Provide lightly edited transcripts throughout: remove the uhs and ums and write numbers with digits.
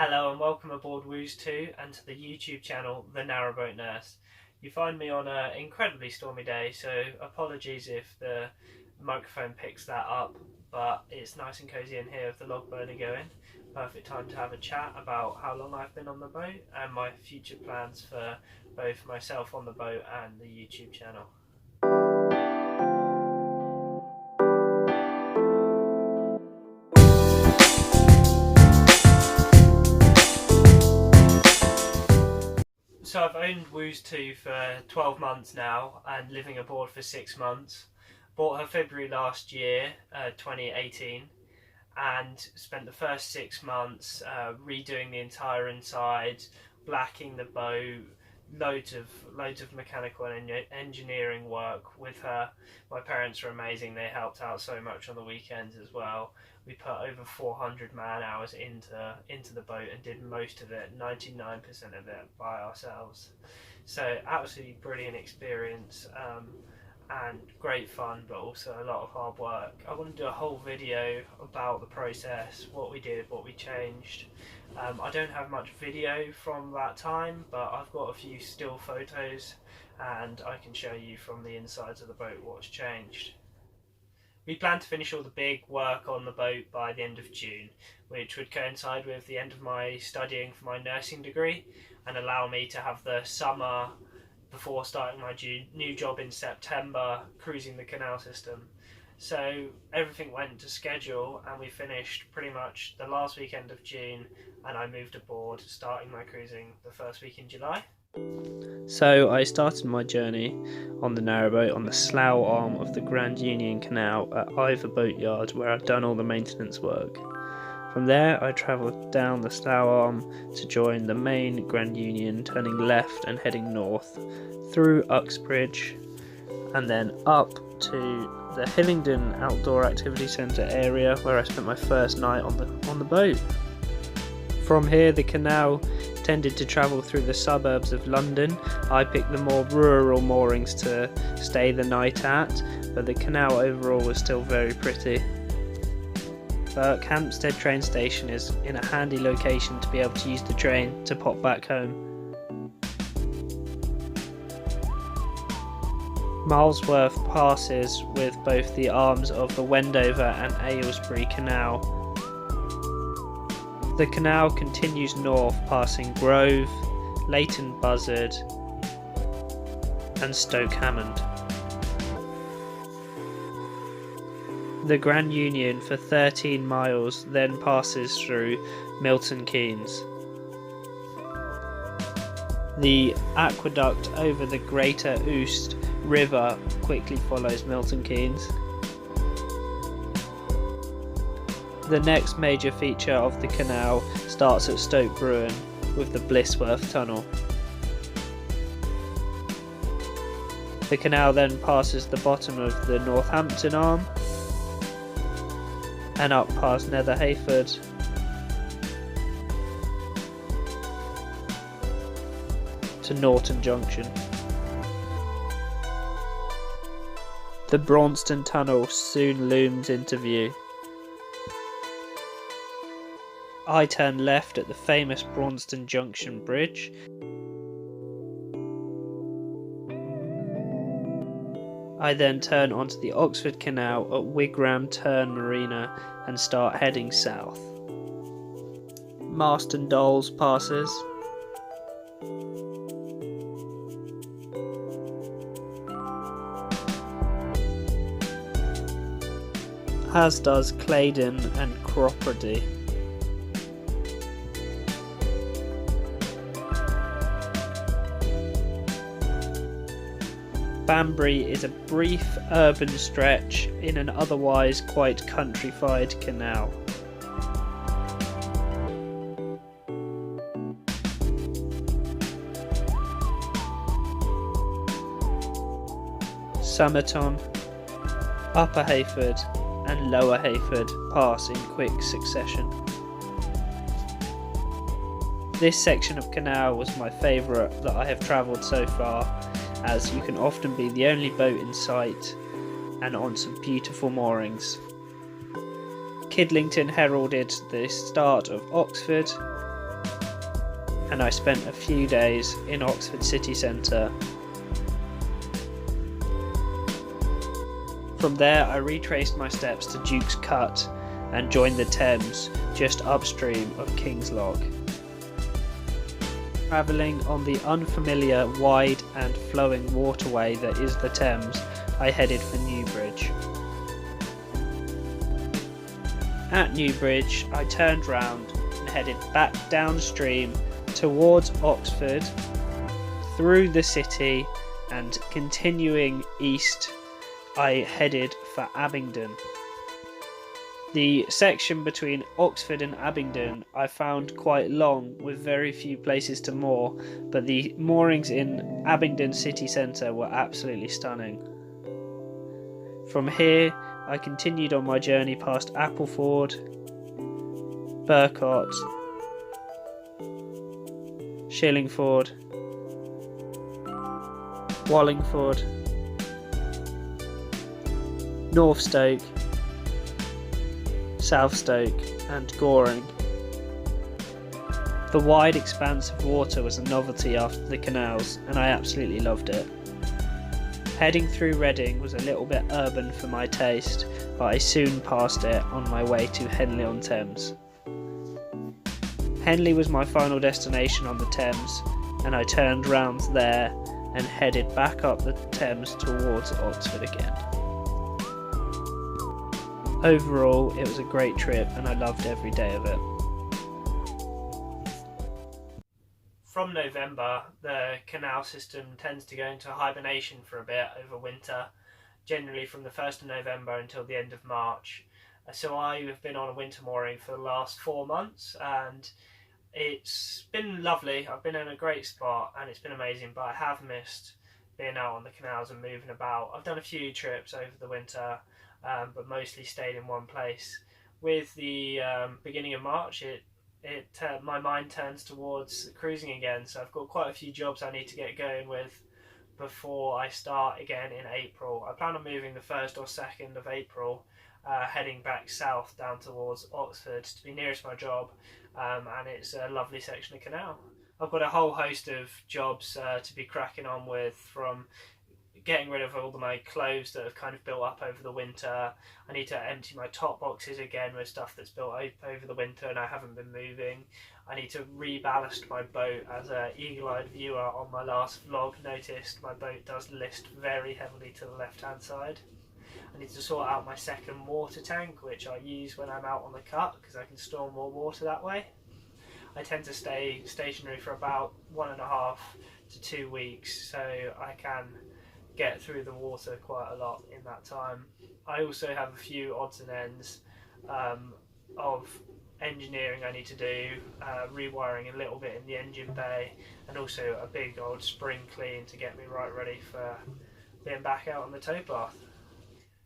Hello and welcome aboard Wooz 2 and to the YouTube channel The Narrowboat Nurse. You find me on an incredibly stormy day, so apologies if the microphone picks that up, but it's nice and cosy in here with the log burner going. Perfect time to have a chat about how long I've been on the boat and my future plans for both myself on the boat and the YouTube channel. So I've owned Wooz 2 for 12 months now and living aboard for 6 months. Bought her February last year, 2018, and spent the first 6 months redoing the entire inside, blacking the boat, loads of mechanical and engineering work with her. My parents are amazing, they helped out so much on the weekends as well. We put over 400 man hours into the boat and did most of it, 99% of it, by ourselves. So absolutely brilliant experience and great fun, but also a lot of hard work. I want to do a whole video about the process, what we did, what we changed. I don't have much video from that time, but I've got a few still photos and I can show you from the insides of the boat what's changed. We plan to finish all the big work on the boat by the end of June, which would coincide with the end of my studying for my nursing degree and allow me to have the summer before starting my new job in September, cruising the canal system. So everything went to schedule and we finished pretty much the last weekend of June, and I moved aboard starting my cruising the first week in July. So I started my journey on the narrowboat on the slough arm of the Grand Union Canal at Iver Boatyard, where I'd done all the maintenance work. From there I travelled down the slough arm to join the main Grand Union, turning left and heading north through Uxbridge and then up to the Hillingdon Outdoor Activity Centre area, where I spent my first night on the boat. From here the canal tended to travel through the suburbs of London. I picked the more rural moorings to stay the night at, but the canal overall was still very pretty. Hampstead train station is in a handy location to be able to use the train to pop back home. Milesworth passes with both the arms of the Wendover and Aylesbury Canal. The canal continues north, passing Grove, Leighton Buzzard and Stoke Hammond. The Grand Union for 13 miles then passes through Milton Keynes. The aqueduct over the Greater Oust River quickly follows Milton Keynes. The next major feature of the canal starts at Stoke Bruin with the Blissworth Tunnel. The canal then passes the bottom of the Northampton Arm and up past Nether Hayford to Norton Junction. The Braunston Tunnel soon looms into view. I turn left at the famous Braunston Junction Bridge. I then turn onto the Oxford Canal at Wigram Turn Marina and start heading south. Marston Dolls passes. As does Claydon and Cropredy. Banbury is a brief urban stretch in an otherwise quite countrified canal. Somerton, Upper Hayford and Lower Hayford pass in quick succession. This section of canal was my favourite that I have travelled so far, as you can often be the only boat in sight and on some beautiful moorings. Kidlington heralded the start of Oxford, and I spent a few days in Oxford city centre. From there I retraced my steps to Duke's Cut and joined the Thames just upstream of King's Lock. Travelling on the unfamiliar wide and flowing waterway that is the Thames, I headed for Newbridge. At Newbridge I turned round and headed back downstream towards Oxford, through the city, and continuing east I headed for Abingdon. The section between Oxford and Abingdon I found quite long with very few places to moor, but the moorings in Abingdon city centre were absolutely stunning. From here I continued on my journey past Appleford, Burcott, Shillingford, Wallingford, Northstoke, Southstoke and Goring. The wide expanse of water was a novelty after the canals, and I absolutely loved it. Heading through Reading was a little bit urban for my taste, but I soon passed it on my way to Henley-on-Thames. Henley was my final destination on the Thames, and I turned round there and headed back up the Thames towards Oxford again. Overall, it was a great trip and I loved every day of it. From November, the canal system tends to go into hibernation for a bit over winter, generally from the 1st of November until the end of March. So I have been on a winter mooring for the last 4 months and it's been lovely. I've been in a great spot and it's been amazing, but I have missed being out on the canals and moving about. I've done a few trips over the winter, but mostly stayed in one place. With the beginning of March, my mind turns towards cruising again, so I've got quite a few jobs I need to get going with before I start again in April. I plan on moving the 1st or 2nd of April, heading back south down towards Oxford to be nearest my job, and it's a lovely section of canal. I've got a whole host of jobs to be cracking on with, from getting rid of all of my clothes that have kind of built up over the winter. I need to empty my top boxes again with stuff that's built up over the winter and I haven't been moving. I need to reballast my boat. As an eagle-eyed viewer on my last vlog noticed, my boat does list very heavily to the left-hand side. I need to sort out my second water tank, which I use when I'm out on the cut because I can store more water that way. I tend to stay stationary for about 1.5 to 2 weeks, so I can get through the water quite a lot in that time. I also have a few odds and ends of engineering I need to do, rewiring a little bit in the engine bay, and also a big old spring clean to get me right ready for being back out on the towpath.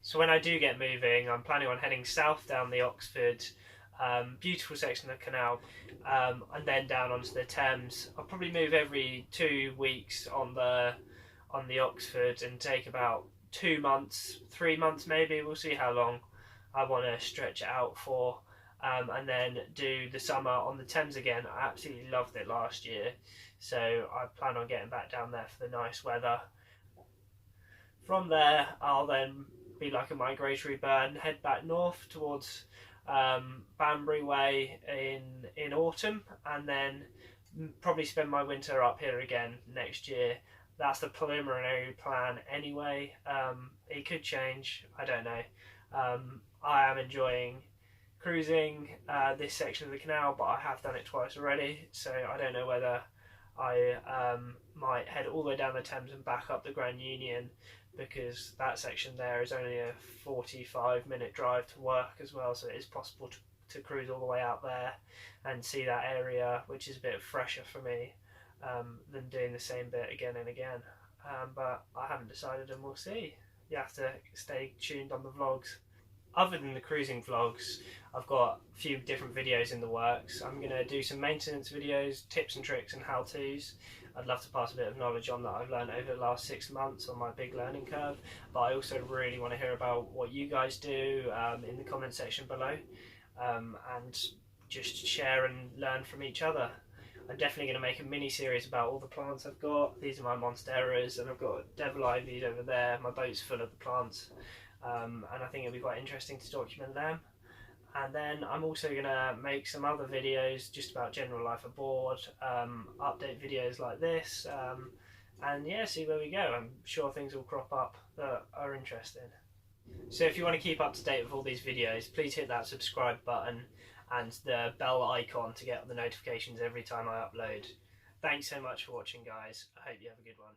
So when I do get moving, I'm planning on heading south down the Oxford, beautiful section of the canal, and then down onto the Thames. I'll probably move every 2 weeks on the Oxford and take about 2 months, 3 months maybe. We'll see how long I want to stretch it out for, and then do the summer on the Thames again. I absolutely loved it last year, so I plan on getting back down there for the nice weather. From there I'll then be like a migratory bird and head back north towards Banbury Way in autumn, and then probably spend my winter up here again next year. That's the preliminary plan anyway. It could change, I don't know. I am enjoying cruising this section of the canal, but I have done it twice already, so I don't know whether I might head all the way down the Thames and back up the Grand Union, because that section there is only a 45-minute drive to work as well, so it is possible to cruise all the way out there and see that area, which is a bit fresher for me than doing the same bit again and again. But I haven't decided, and we'll see. You have to stay tuned on the vlogs. Other than the cruising vlogs, I've got a few different videos in the works. I'm going to do some maintenance videos, tips and tricks and how-tos. I'd love to pass a bit of knowledge on that I've learned over the last 6 months on my big learning curve, but I also really want to hear about what you guys do in the comment section below, and just share and learn from each other. I'm definitely going to make a mini series about all the plants I've got. These are my monsteras, and I've got devil ivies over there. My boat's full of the plants, and I think it'll be quite interesting to document them. And then I'm also going to make some other videos just about general life aboard, update videos like this, and yeah, see where we go. I'm sure things will crop up that are interesting. So if you want to keep up to date with all these videos, please hit that subscribe button and the bell icon to get the notifications every time I upload. Thanks so much for watching, guys. I hope you have a good one.